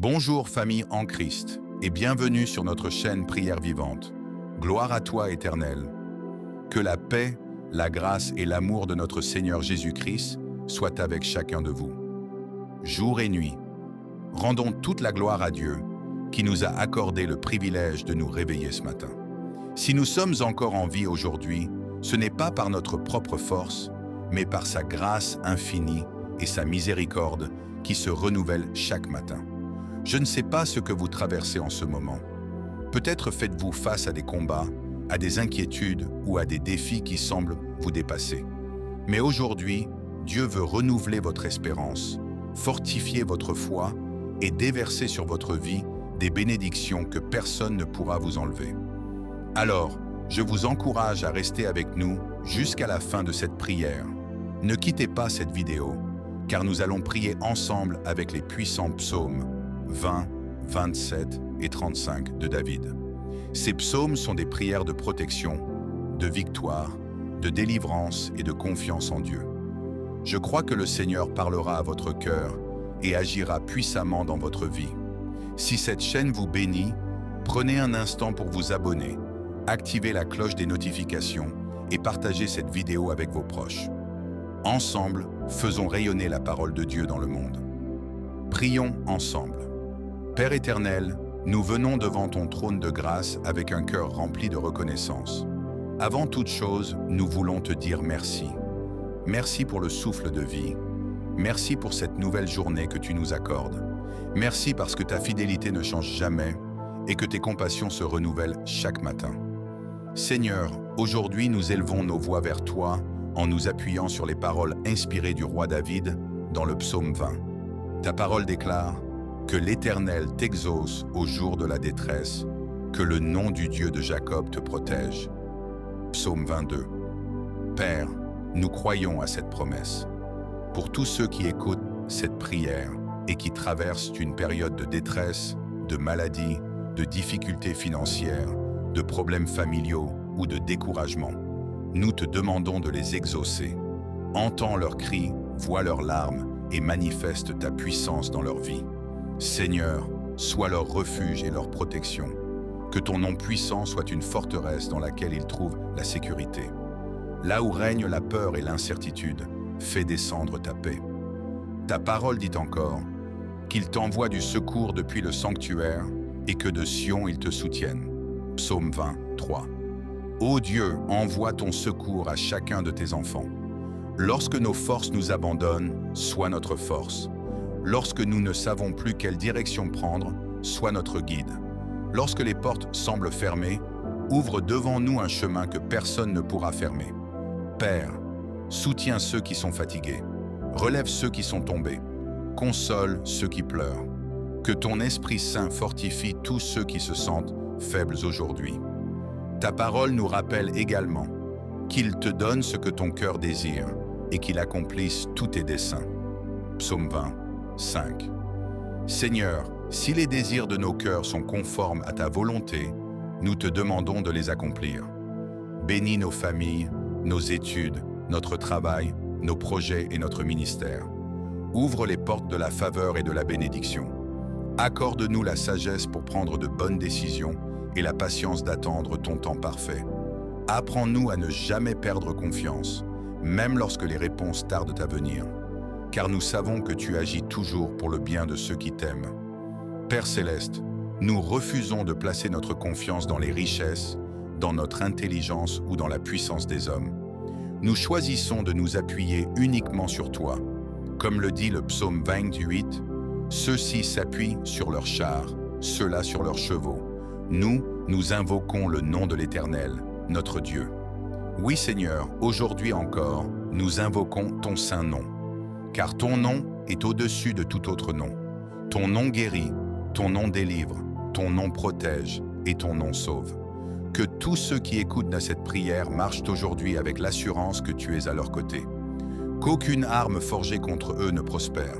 Bonjour famille en Christ et bienvenue sur notre chaîne Prière Vivante. Gloire à toi Éternel. Que la paix, la grâce et l'amour de notre Seigneur Jésus-Christ soient avec chacun de vous. Jour et nuit, rendons toute la gloire à Dieu qui nous a accordé le privilège de nous réveiller ce matin. Si nous sommes encore en vie aujourd'hui, ce n'est pas par notre propre force, mais par sa grâce infinie et sa miséricorde qui se renouvellent chaque matin. Je ne sais pas ce que vous traversez en ce moment. Peut-être faites-vous face à des combats, à des inquiétudes ou à des défis qui semblent vous dépasser. Mais aujourd'hui, Dieu veut renouveler votre espérance, fortifier votre foi et déverser sur votre vie des bénédictions que personne ne pourra vous enlever. Alors, je vous encourage à rester avec nous jusqu'à la fin de cette prière. Ne quittez pas cette vidéo, car nous allons prier ensemble avec les puissants psaumes 20, 27 et 35 de David. Ces psaumes sont des prières de protection, de victoire, de délivrance et de confiance en Dieu. Je crois que le Seigneur parlera à votre cœur et agira puissamment dans votre vie. Si cette chaîne vous bénit, prenez un instant pour vous abonner, activez la cloche des notifications et partagez cette vidéo avec vos proches. Ensemble, faisons rayonner la parole de Dieu dans le monde. Prions ensemble. Père éternel, nous venons devant ton trône de grâce avec un cœur rempli de reconnaissance. Avant toute chose, nous voulons te dire merci. Merci pour le souffle de vie. Merci pour cette nouvelle journée que tu nous accordes. Merci parce que ta fidélité ne change jamais et que tes compassions se renouvellent chaque matin. Seigneur, aujourd'hui nous élevons nos voix vers toi en nous appuyant sur les paroles inspirées du roi David dans le psaume 20. Ta parole déclare « Que l'Éternel t'exauce au jour de la détresse, que le nom du Dieu de Jacob te protège. » Psaume 22. Père, nous croyons à cette promesse. Pour tous ceux qui écoutent cette prière et qui traversent une période de détresse, de maladie, de difficultés financières, de problèmes familiaux ou de découragement, nous te demandons de les exaucer. Entends leurs cris, vois leurs larmes et manifeste ta puissance dans leur vie. Seigneur, sois leur refuge et leur protection. Que ton nom puissant soit une forteresse dans laquelle ils trouvent la sécurité. Là où règne la peur et l'incertitude, fais descendre ta paix. Ta parole dit encore qu'il t'envoie du secours depuis le sanctuaire et que de Sion il te soutienne. Psaume 23. Ô Dieu, envoie ton secours à chacun de tes enfants. Lorsque nos forces nous abandonnent, sois notre force. Lorsque nous ne savons plus quelle direction prendre, sois notre guide. Lorsque les portes semblent fermées, ouvre devant nous un chemin que personne ne pourra fermer. Père, soutiens ceux qui sont fatigués, relève ceux qui sont tombés, console ceux qui pleurent. Que ton Esprit Saint fortifie tous ceux qui se sentent faibles aujourd'hui. Ta parole nous rappelle également qu'il te donne ce que ton cœur désire et qu'il accomplisse tous tes desseins. Psaume 20. 5. Seigneur, si les désirs de nos cœurs sont conformes à ta volonté, nous te demandons de les accomplir. Bénis nos familles, nos études, notre travail, nos projets et notre ministère. Ouvre les portes de la faveur et de la bénédiction. Accorde-nous la sagesse pour prendre de bonnes décisions et la patience d'attendre ton temps parfait. Apprends-nous à ne jamais perdre confiance, même lorsque les réponses tardent à venir. Car nous savons que tu agis toujours pour le bien de ceux qui t'aiment. Père céleste, nous refusons de placer notre confiance dans les richesses, dans notre intelligence ou dans la puissance des hommes. Nous choisissons de nous appuyer uniquement sur toi. Comme le dit le psaume 28, « Ceux-ci s'appuient sur leurs chars, ceux-là sur leurs chevaux. Nous invoquons le nom de l'Éternel, notre Dieu. » Oui Seigneur, aujourd'hui encore, nous invoquons ton saint nom. Car ton nom est au-dessus de tout autre nom. Ton nom guérit, ton nom délivre, ton nom protège et ton nom sauve. Que tous ceux qui écoutent cette prière marchent aujourd'hui avec l'assurance que tu es à leur côté. Qu'aucune arme forgée contre eux ne prospère.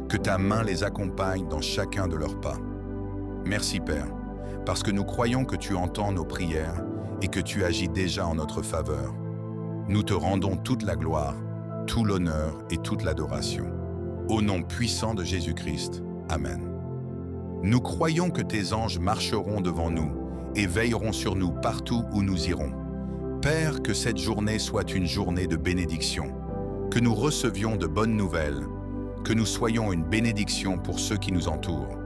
Que ta main les accompagne dans chacun de leurs pas. Merci Père, parce que nous croyons que tu entends nos prières et que tu agis déjà en notre faveur. Nous te rendons toute la gloire, tout l'honneur et toute l'adoration. Au nom puissant de Jésus-Christ. Amen. Nous croyons que tes anges marcheront devant nous et veilleront sur nous partout où nous irons. Père, que cette journée soit une journée de bénédiction, que nous recevions de bonnes nouvelles, que nous soyons une bénédiction pour ceux qui nous entourent,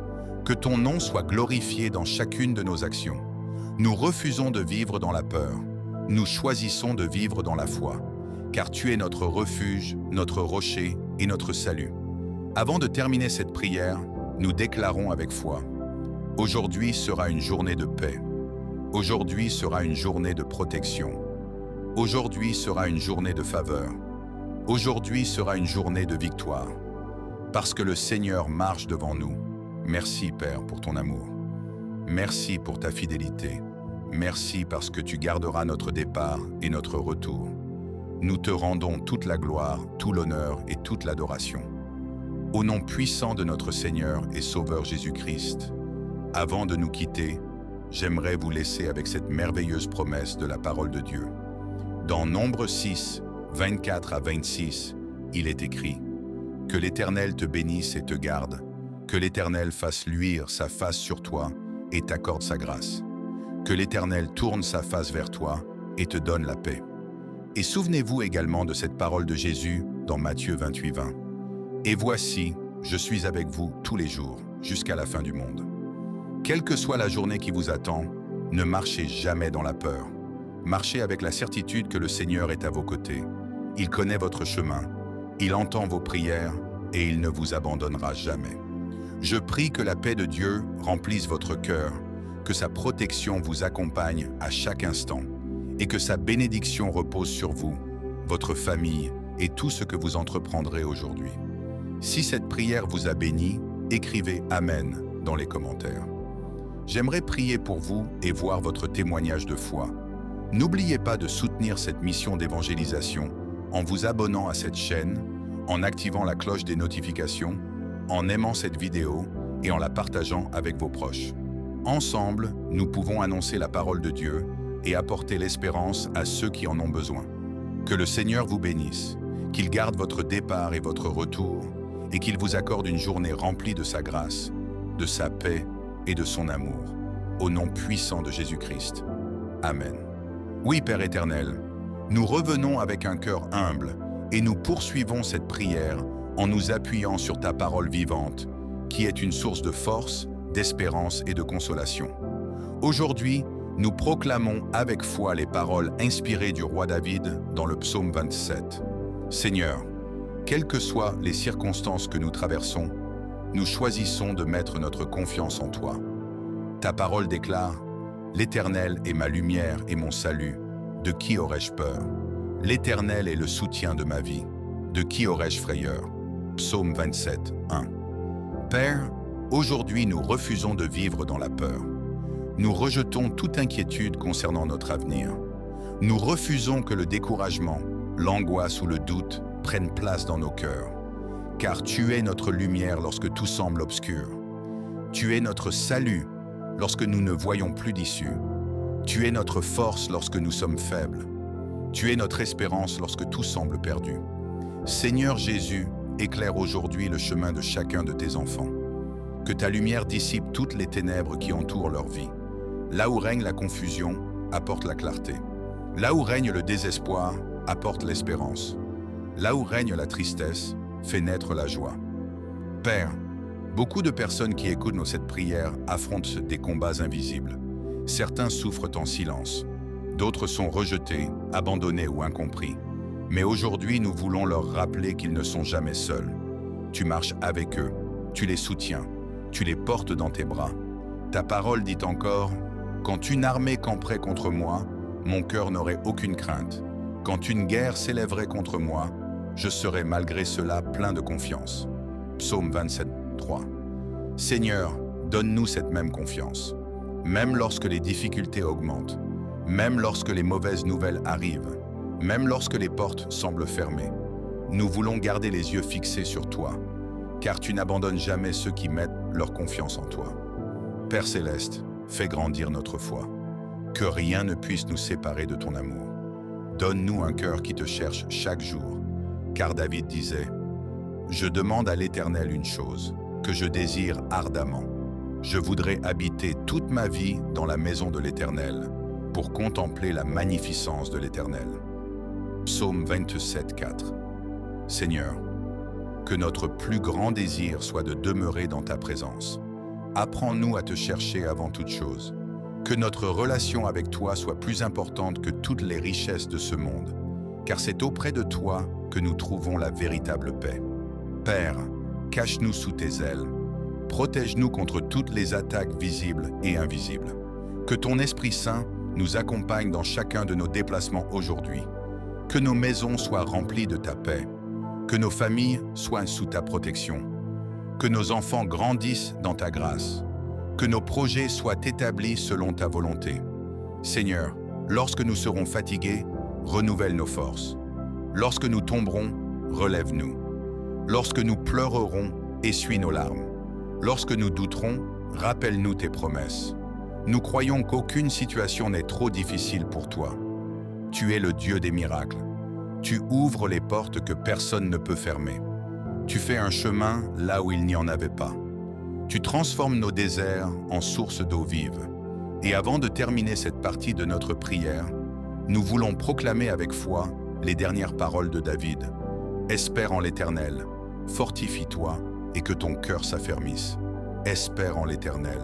que ton nom soit glorifié dans chacune de nos actions. Nous refusons de vivre dans la peur, nous choisissons de vivre dans la foi, car tu es notre refuge, notre rocher et notre salut. Avant de terminer cette prière, nous déclarons avec foi: aujourd'hui sera une journée de paix. Aujourd'hui sera une journée de protection. Aujourd'hui sera une journée de faveur. Aujourd'hui sera une journée de victoire. Parce que le Seigneur marche devant nous. Merci Père pour ton amour. Merci pour ta fidélité. Merci parce que tu garderas notre départ et notre retour. Nous te rendons toute la gloire, tout l'honneur et toute l'adoration. Au nom puissant de notre Seigneur et Sauveur Jésus-Christ, avant de nous quitter, j'aimerais vous laisser avec cette merveilleuse promesse de la parole de Dieu. Dans Nombre 6, 24 à 26, il est écrit: que l'Éternel te bénisse et te garde, que l'Éternel fasse luire sa face sur toi et t'accorde sa grâce, que l'Éternel tourne sa face vers toi et te donne la paix. Et souvenez-vous également de cette parole de Jésus dans Matthieu 28, 20. Et voici, je suis avec vous tous les jours, jusqu'à la fin du monde. Quelle que soit la journée qui vous attend, ne marchez jamais dans la peur. Marchez avec la certitude que le Seigneur est à vos côtés. Il connaît votre chemin, il entend vos prières et il ne vous abandonnera jamais. Je prie que la paix de Dieu remplisse votre cœur, que sa protection vous accompagne à chaque instant et que sa bénédiction repose sur vous, votre famille et tout ce que vous entreprendrez aujourd'hui. Si cette prière vous a béni, écrivez « Amen » dans les commentaires. J'aimerais prier pour vous et voir votre témoignage de foi. N'oubliez pas de soutenir cette mission d'évangélisation en vous abonnant à cette chaîne, en activant la cloche des notifications, en aimant cette vidéo et en la partageant avec vos proches. Ensemble, nous pouvons annoncer la parole de Dieu et apporter l'espérance à ceux qui en ont besoin. Que le Seigneur vous bénisse, qu'il garde votre départ et votre retour, et qu'il vous accorde une journée remplie de sa grâce, de sa paix et de son amour. Au nom puissant de Jésus-Christ. Amen. Oui, Père éternel, nous revenons avec un cœur humble et nous poursuivons cette prière en nous appuyant sur ta parole vivante, qui est une source de force, d'espérance et de consolation. Aujourd'hui, nous proclamons avec foi les paroles inspirées du roi David dans le psaume 27. Seigneur, quelles que soient les circonstances que nous traversons, nous choisissons de mettre notre confiance en toi. Ta parole déclare: l'Éternel est ma lumière et mon salut. De qui aurais-je peur? L'Éternel est le soutien de ma vie. De qui aurais-je frayeur? Psaume 27, 1. Père, aujourd'hui nous refusons de vivre dans la peur. Nous rejetons toute inquiétude concernant notre avenir. Nous refusons que le découragement, l'angoisse ou le doute prennent place dans nos cœurs. Car tu es notre lumière lorsque tout semble obscur. Tu es notre salut lorsque nous ne voyons plus d'issue. Tu es notre force lorsque nous sommes faibles. Tu es notre espérance lorsque tout semble perdu. Seigneur Jésus, éclaire aujourd'hui le chemin de chacun de tes enfants. Que ta lumière dissipe toutes les ténèbres qui entourent leur vie. Là où règne la confusion, apporte la clarté. Là où règne le désespoir, apporte l'espérance. Là où règne la tristesse, fait naître la joie. Père, beaucoup de personnes qui écoutent cette prière affrontent des combats invisibles. Certains souffrent en silence. D'autres sont rejetés, abandonnés ou incompris. Mais aujourd'hui, nous voulons leur rappeler qu'ils ne sont jamais seuls. Tu marches avec eux, tu les soutiens, tu les portes dans tes bras. Ta parole dit encore: quand une armée camperait contre moi, mon cœur n'aurait aucune crainte. Quand une guerre s'élèverait contre moi, je serais malgré cela plein de confiance. Psaume 27, 3. Seigneur, donne-nous cette même confiance. Même lorsque les difficultés augmentent, même lorsque les mauvaises nouvelles arrivent, même lorsque les portes semblent fermées, nous voulons garder les yeux fixés sur toi, car tu n'abandonnes jamais ceux qui mettent leur confiance en toi. Père céleste, fais grandir notre foi, que rien ne puisse nous séparer de ton amour. Donne-nous un cœur qui te cherche chaque jour, car David disait: « Je demande à l'Éternel une chose, que je désire ardemment, Je voudrais habiter toute ma vie dans la maison de l'Éternel, pour contempler la magnificence de l'Éternel. Psaume 27, 4. Seigneur, que notre plus grand désir soit de demeurer dans ta présence. Apprends-nous à te chercher avant toute chose. Que notre relation avec toi soit plus importante que toutes les richesses de ce monde, car c'est auprès de toi que nous trouvons la véritable paix. Père, cache-nous sous tes ailes. Protège-nous contre toutes les attaques visibles et invisibles. Que ton Esprit Saint nous accompagne dans chacun de nos déplacements aujourd'hui. Que nos maisons soient remplies de ta paix. Que nos familles soient sous ta protection. Que nos enfants grandissent dans ta grâce. Que nos projets soient établis selon ta volonté. Seigneur, lorsque nous serons fatigués, renouvelle nos forces. Lorsque nous tomberons, relève-nous. Lorsque nous pleurerons, essuie nos larmes. Lorsque nous douterons, rappelle-nous tes promesses. Nous croyons qu'aucune situation n'est trop difficile pour toi. Tu es le Dieu des miracles. Tu ouvres les portes que personne ne peut fermer. Tu fais un chemin là où il n'y en avait pas. Tu transformes nos déserts en sources d'eau vive. Et avant de terminer cette partie de notre prière, nous voulons proclamer avec foi les dernières paroles de David. Espère en l'Éternel, fortifie-toi et que ton cœur s'affermisse. Espère en l'Éternel.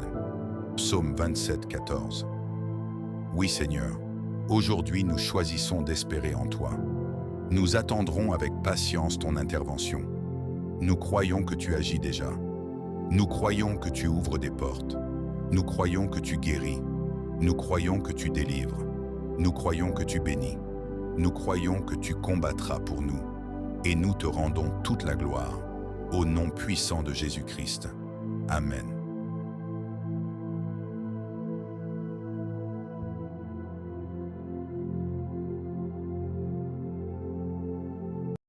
Psaume 27, 14. Oui Seigneur, aujourd'hui nous choisissons d'espérer en toi. Nous attendrons avec patience ton intervention. Nous croyons que tu agis déjà. Nous croyons que tu ouvres des portes. Nous croyons que tu guéris. Nous croyons que tu délivres. Nous croyons que tu bénis. Nous croyons que tu combattras pour nous. Et nous te rendons toute la gloire. Au nom puissant de Jésus-Christ. Amen.